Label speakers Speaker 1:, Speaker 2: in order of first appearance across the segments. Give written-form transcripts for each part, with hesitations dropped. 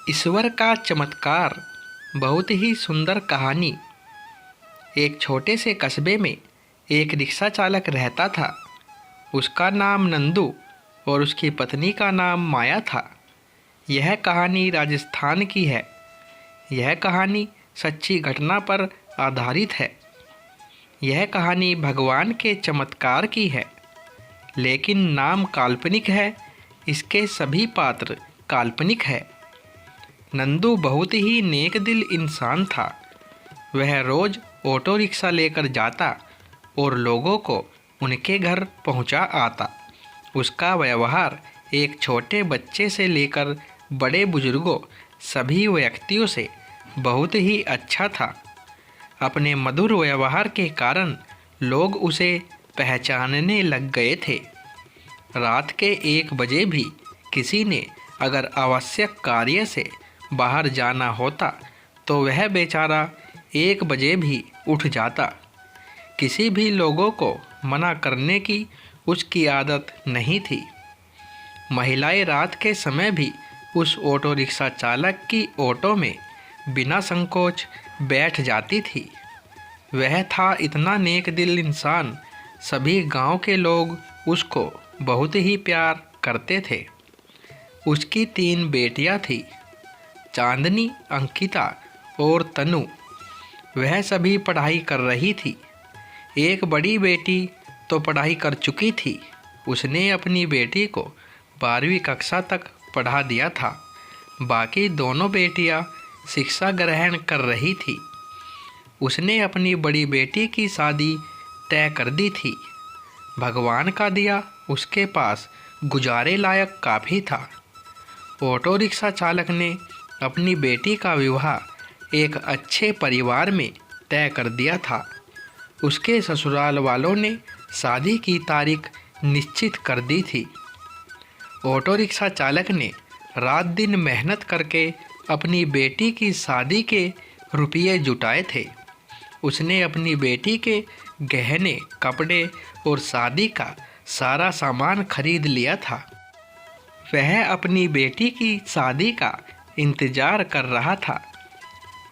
Speaker 1: ईश्वर का चमत्कार। बहुत ही सुंदर कहानी। एक छोटे से कस्बे में एक रिक्शा चालक रहता था। उसका नाम नंदू और उसकी पत्नी का नाम माया था। यह कहानी राजस्थान की है। यह कहानी सच्ची घटना पर आधारित है। यह कहानी भगवान के चमत्कार की है, लेकिन नाम काल्पनिक है। इसके सभी पात्र काल्पनिक है। नंदू बहुत ही नेक दिल इंसान था। वह रोज ऑटो रिक्शा लेकर जाता और लोगों को उनके घर पहुंचा आता। उसका व्यवहार एक छोटे बच्चे से लेकर बड़े बुजुर्गों सभी व्यक्तियों से बहुत ही अच्छा था। अपने मधुर व्यवहार के कारण लोग उसे पहचानने लग गए थे। रात के 1 बजे भी किसी ने अगर आवश्यक कार्य से बाहर जाना होता तो वह बेचारा 1 बजे भी उठ जाता। किसी भी लोगों को मना करने की उसकी आदत नहीं थी। महिलाएं रात के समय भी उस ऑटो रिक्शा चालक की ऑटो में बिना संकोच बैठ जाती थी। वह था इतना नेक दिल इंसान। सभी गांव के लोग उसको बहुत ही प्यार करते थे। उसकी 3 बेटियां थी, चांदनी, अंकिता और तनु। वह सभी पढ़ाई कर रही थी। एक बड़ी बेटी तो पढ़ाई कर चुकी थी। उसने अपनी बेटी को 12वीं कक्षा तक पढ़ा दिया था। बाकी दोनों बेटियां शिक्षा ग्रहण कर रही थी। उसने अपनी बड़ी बेटी की शादी तय कर दी थी। भगवान का दिया उसके पास गुजारे लायक काफ़ी था। ऑटो रिक्शा चालक ने अपनी बेटी का विवाह एक अच्छे परिवार में तय कर दिया था। उसके ससुराल वालों ने शादी की तारीख निश्चित कर दी थी। ऑटो रिक्शा चालक ने रात दिन मेहनत करके अपनी बेटी की शादी के रुपये जुटाए थे। उसने अपनी बेटी के गहने, कपड़े और शादी का सारा सामान खरीद लिया था। वह अपनी बेटी की शादी का इंतजार कर रहा था।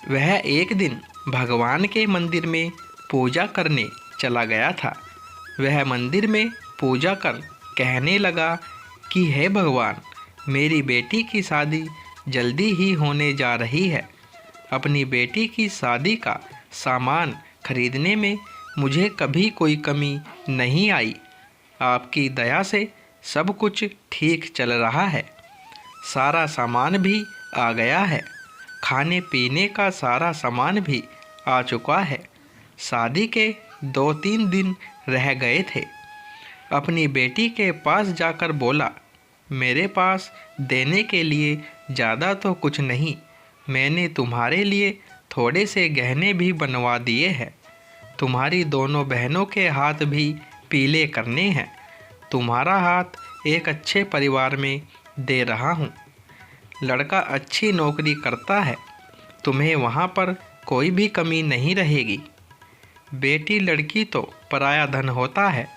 Speaker 1: वह एक दिन भगवान के मंदिर में पूजा करने चला गया था। वह मंदिर में पूजा कर कहने लगा कि हे भगवान, मेरी बेटी की शादी जल्दी ही होने जा रही है। अपनी बेटी की शादी का सामान खरीदने में मुझे कभी कोई कमी नहीं आई। आपकी दया से सब कुछ ठीक चल रहा है। सारा सामान भी आ गया है। खाने पीने का सारा सामान भी आ चुका है। शादी के 2-3 दिन रह गए थे। अपनी बेटी के पास जाकर बोला, मेरे पास देने के लिए ज़्यादा तो कुछ नहीं। मैंने तुम्हारे लिए थोड़े से गहने भी बनवा दिए हैं। तुम्हारी दोनों बहनों के हाथ भी पीले करने हैं। तुम्हारा हाथ एक अच्छे परिवार में दे रहा हूँ। लड़का अच्छी नौकरी करता है। तुम्हें वहाँ पर कोई भी कमी नहीं रहेगी। बेटी लड़की तो पराया धन होता है।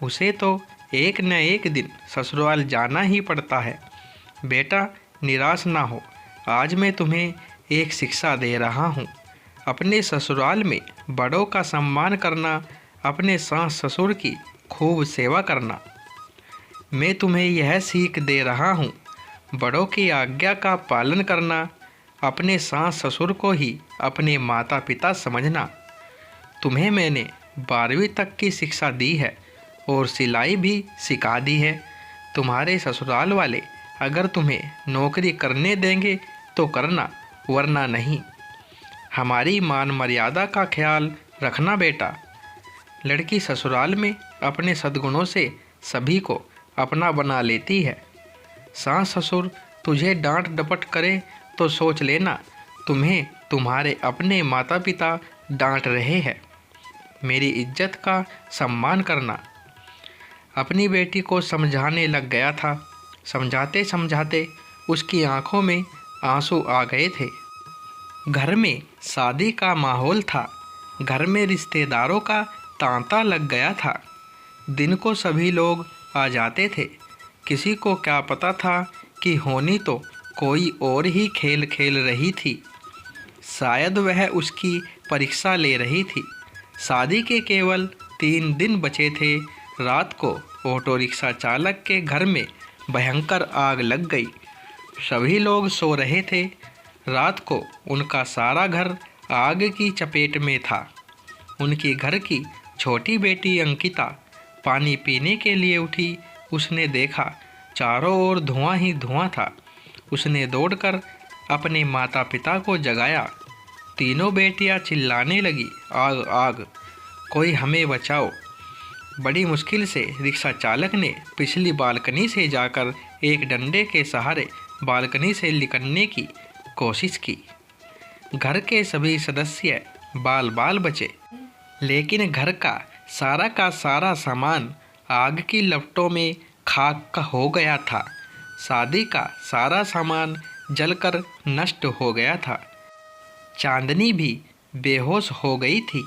Speaker 1: उसे तो एक न एक दिन ससुराल जाना ही पड़ता है। बेटा, निराश ना हो। आज मैं तुम्हें एक शिक्षा दे रहा हूँ। अपने ससुराल में बड़ों का सम्मान करना, अपने सास ससुर की खूब सेवा करना। मैं तुम्हें यह सीख दे रहा हूँ, बड़ों की आज्ञा का पालन करना। अपने सास ससुर को ही अपने माता पिता समझना। तुम्हें मैंने 12वीं तक की शिक्षा दी है और सिलाई भी सिखा दी है। तुम्हारे ससुराल वाले अगर तुम्हें नौकरी करने देंगे तो करना, वरना नहीं। हमारी मान मर्यादा का ख्याल रखना बेटा। लड़की ससुराल में अपने सद्गुणों से सभी को अपना बना लेती है। सास ससुर तुझे डांट डपट करे तो सोच लेना, तुम्हें तुम्हारे अपने माता पिता डांट रहे हैं। मेरी इज्जत का सम्मान करना। अपनी बेटी को समझाने लग गया था। समझाते समझाते उसकी आंखों में आंसू आ गए थे। घर में शादी का माहौल था। घर में रिश्तेदारों का तांता लग गया था। दिन को सभी लोग आ जाते थे। किसी को क्या पता था कि होनी तो कोई और ही खेल खेल रही थी। शायद वह उसकी परीक्षा ले रही थी। शादी के केवल 3 दिन बचे थे। रात को ऑटो रिक्शा चालक के घर में भयंकर आग लग गई। सभी लोग सो रहे थे। रात को उनका सारा घर आग की चपेट में था। उनकी घर की छोटी बेटी अंकिता पानी पीने के लिए उठी। उसने देखा चारों ओर धुआं ही धुआं था। उसने दौड़कर अपने माता पिता को जगाया। तीनों बेटियां चिल्लाने लगी, आग आग, कोई हमें बचाओ। बड़ी मुश्किल से रिक्शा चालक ने पिछली बालकनी से जाकर एक डंडे के सहारे बालकनी से निकलने की कोशिश की। घर के सभी सदस्य बाल बाल बचे, लेकिन घर का सारा सामान आग की लपटों में खाक का हो गया था। शादी का सारा सामान जलकर नष्ट हो गया था। चांदनी भी बेहोश हो गई थी।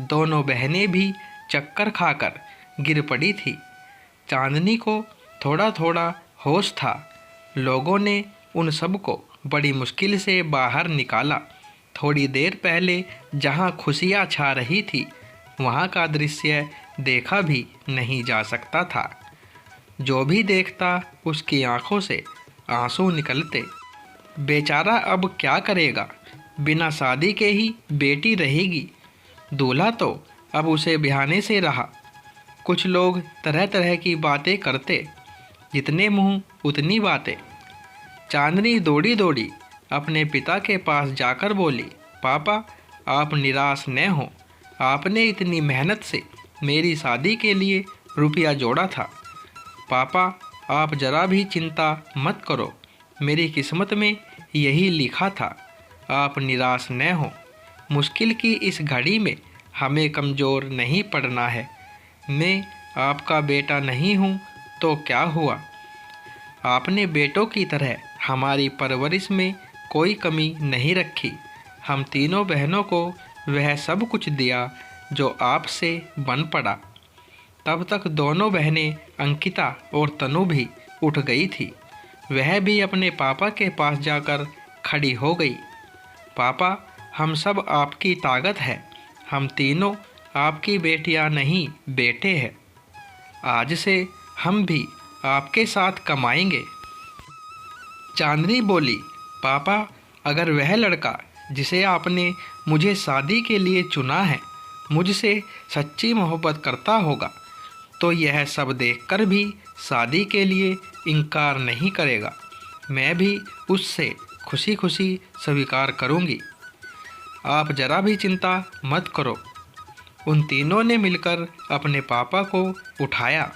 Speaker 1: दोनों बहनें भी चक्कर खाकर गिर पड़ी थी। चांदनी को थोड़ा थोड़ा होश था। लोगों ने उन सबको बड़ी मुश्किल से बाहर निकाला। थोड़ी देर पहले जहां खुशियां छा रही थी, वहां का दृश्य देखा भी नहीं जा सकता था। जो भी देखता उसकी आंखों से आंसू निकलते। बेचारा अब क्या करेगा, बिना शादी के ही बेटी रहेगी। दूल्हा तो अब उसे ब्याहने से रहा। कुछ लोग तरह तरह की बातें करते, जितने मुंह उतनी बातें। चांदनी दौड़ी दौड़ी अपने पिता के पास जाकर बोली, पापा आप निराश न हो। आपने इतनी मेहनत से मेरी शादी के लिए रुपया जोड़ा था। पापा आप जरा भी चिंता मत करो, मेरी किस्मत में यही लिखा था। आप निराश न हो। मुश्किल की इस घड़ी में हमें कमज़ोर नहीं पड़ना है। मैं आपका बेटा नहीं हूँ तो क्या हुआ, आपने बेटों की तरह हमारी परवरिश में कोई कमी नहीं रखी। हम तीनों बहनों को वह सब कुछ दिया जो आपसे बन पड़ा। तब तक दोनों बहनें अंकिता और तनु भी उठ गई थी। वह भी अपने पापा के पास जाकर खड़ी हो गई। पापा हम सब आपकी ताकत है। हम तीनों आपकी बेटियां नहीं बेटे हैं। आज से हम भी आपके साथ कमाएंगे। चांदनी बोली, पापा अगर वह लड़का जिसे आपने मुझे शादी के लिए चुना है मुझसे सच्ची मोहब्बत करता होगा तो यह सब देखकर भी शादी के लिए इनकार नहीं करेगा। मैं भी उससे खुशी खुशी स्वीकार करूंगी। आप जरा भी चिंता मत करो। उन तीनों ने मिलकर अपने पापा को उठाया।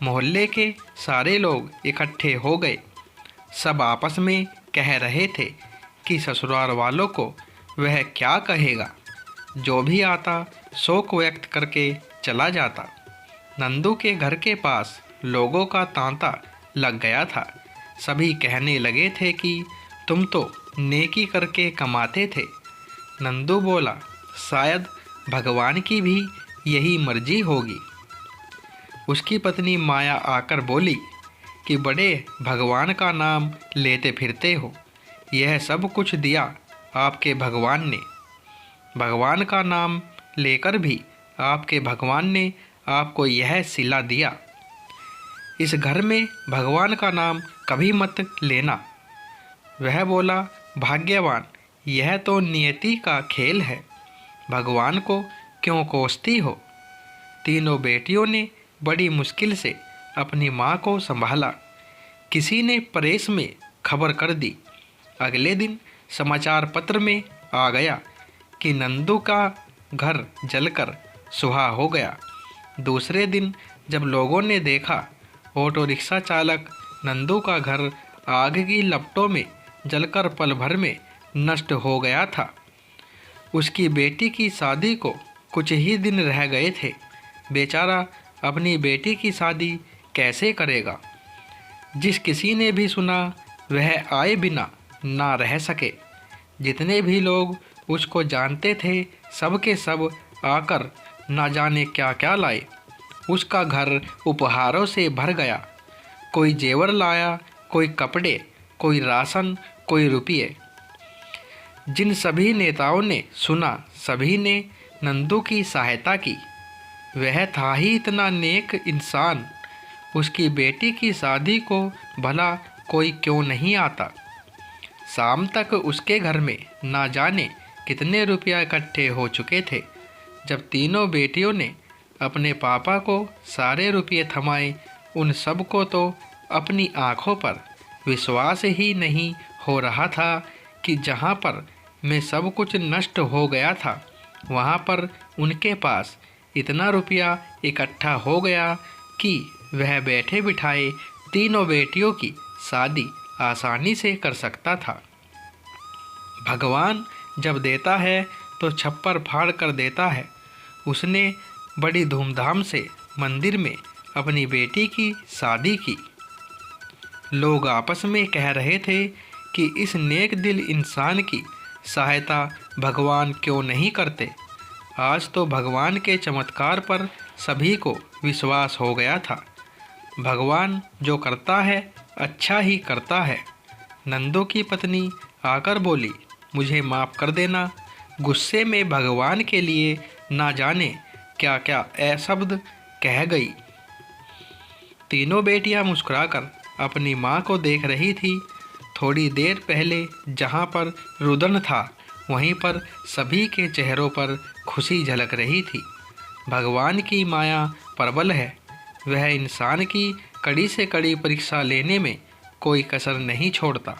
Speaker 1: मोहल्ले के सारे लोग इकट्ठे हो गए। सब आपस में कह रहे थे कि ससुराल वालों को वह क्या कहेगा। जो भी आता शोक व्यक्त करके चला जाता। नंदू के घर के पास लोगों का तांता लग गया था। सभी कहने लगे थे कि तुम तो नेकी करके कमाते थे। नंदू बोला, शायद भगवान की भी यही मर्जी होगी। उसकी पत्नी माया आकर बोली कि बड़े भगवान का नाम लेते फिरते हो। यह सब कुछ दिया आपके भगवान ने। भगवान का नाम लेकर भी आपके भगवान ने आपको यह सिला दिया। इस घर में भगवान का नाम कभी मत लेना। वह बोला, भाग्यवान, यह तो नियति का खेल है। भगवान को क्यों कोसती हो। तीनों बेटियों ने बड़ी मुश्किल से अपनी माँ को संभाला। किसी ने प्रेस में खबर कर दी। अगले दिन समाचार पत्र में आ गया कि नंदू का घर जलकर सुहा हो गया। दूसरे दिन जब लोगों ने देखा, ऑटो रिक्शा चालक नंदू का घर आग की लपटों में जलकर पल भर में नष्ट हो गया था। उसकी बेटी की शादी को कुछ ही दिन रह गए थे। बेचारा अपनी बेटी की शादी कैसे करेगा। जिस किसी ने भी सुना वह आए बिना ना रह सके। जितने भी लोग उसको जानते थे सब के सब आकर ना जाने क्या क्या लाए। उसका घर उपहारों से भर गया। कोई जेवर लाया, कोई कपड़े, कोई राशन, कोई रुपये। जिन सभी नेताओं ने सुना, सभी ने नंदू की सहायता की। वह था ही इतना नेक इंसान, उसकी बेटी की शादी को भला कोई क्यों नहीं आता। शाम तक उसके घर में ना जाने कितने रुपया इकट्ठे हो चुके थे। जब तीनों बेटियों ने अपने पापा को सारे रुपये थमाए, उन सब को तो अपनी आँखों पर विश्वास ही नहीं हो रहा था कि जहाँ पर में सब कुछ नष्ट हो गया था, वहाँ पर उनके पास इतना रुपया इकट्ठा हो गया कि वह बैठे बिठाए तीनों बेटियों की शादी आसानी से कर सकता था। भगवान जब देता है तो छप्पर फाड़ कर देता है। उसने बड़ी धूमधाम से मंदिर में अपनी बेटी की शादी की। लोग आपस में कह रहे थे कि इस नेक दिल इंसान की सहायता भगवान क्यों नहीं करते। आज तो भगवान के चमत्कार पर सभी को विश्वास हो गया था। भगवान जो करता है अच्छा ही करता है। नंदू की पत्नी आकर बोली, मुझे माफ़ कर देना। गुस्से में भगवान के लिए ना जाने क्या क्या शब्द कह गई। तीनों बेटियां मुस्कुराकर अपनी माँ को देख रही थी। थोड़ी देर पहले जहाँ पर रुदन था, वहीं पर सभी के चेहरों पर खुशी झलक रही थी। भगवान की माया प्रबल है। वह इंसान की कड़ी से कड़ी परीक्षा लेने में कोई कसर नहीं छोड़ता।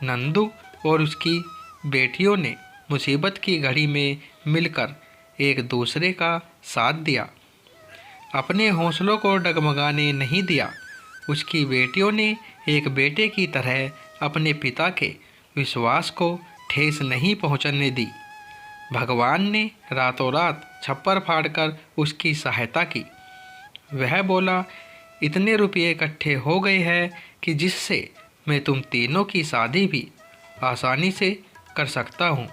Speaker 1: नंदू और उसकी बेटियों ने मुसीबत की घड़ी में मिलकर एक दूसरे का साथ दिया, अपने हौसलों को डगमगाने नहीं दिया। उसकी बेटियों ने एक बेटे की तरह अपने पिता के विश्वास को ठेस नहीं पहुंचने दी। भगवान ने रातों रात छप्पर फाड़कर उसकी सहायता की। वह बोला, इतने रुपये इकट्ठे हो गए हैं कि जिससे मैं तुम तीनों की शादी भी आसानी से कर सकता हूँ।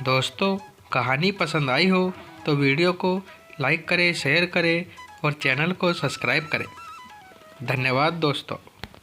Speaker 1: दोस्तों, कहानी पसंद आई हो तो वीडियो को लाइक करें, शेयर करें और चैनल को सब्सक्राइब करें। धन्यवाद दोस्तों।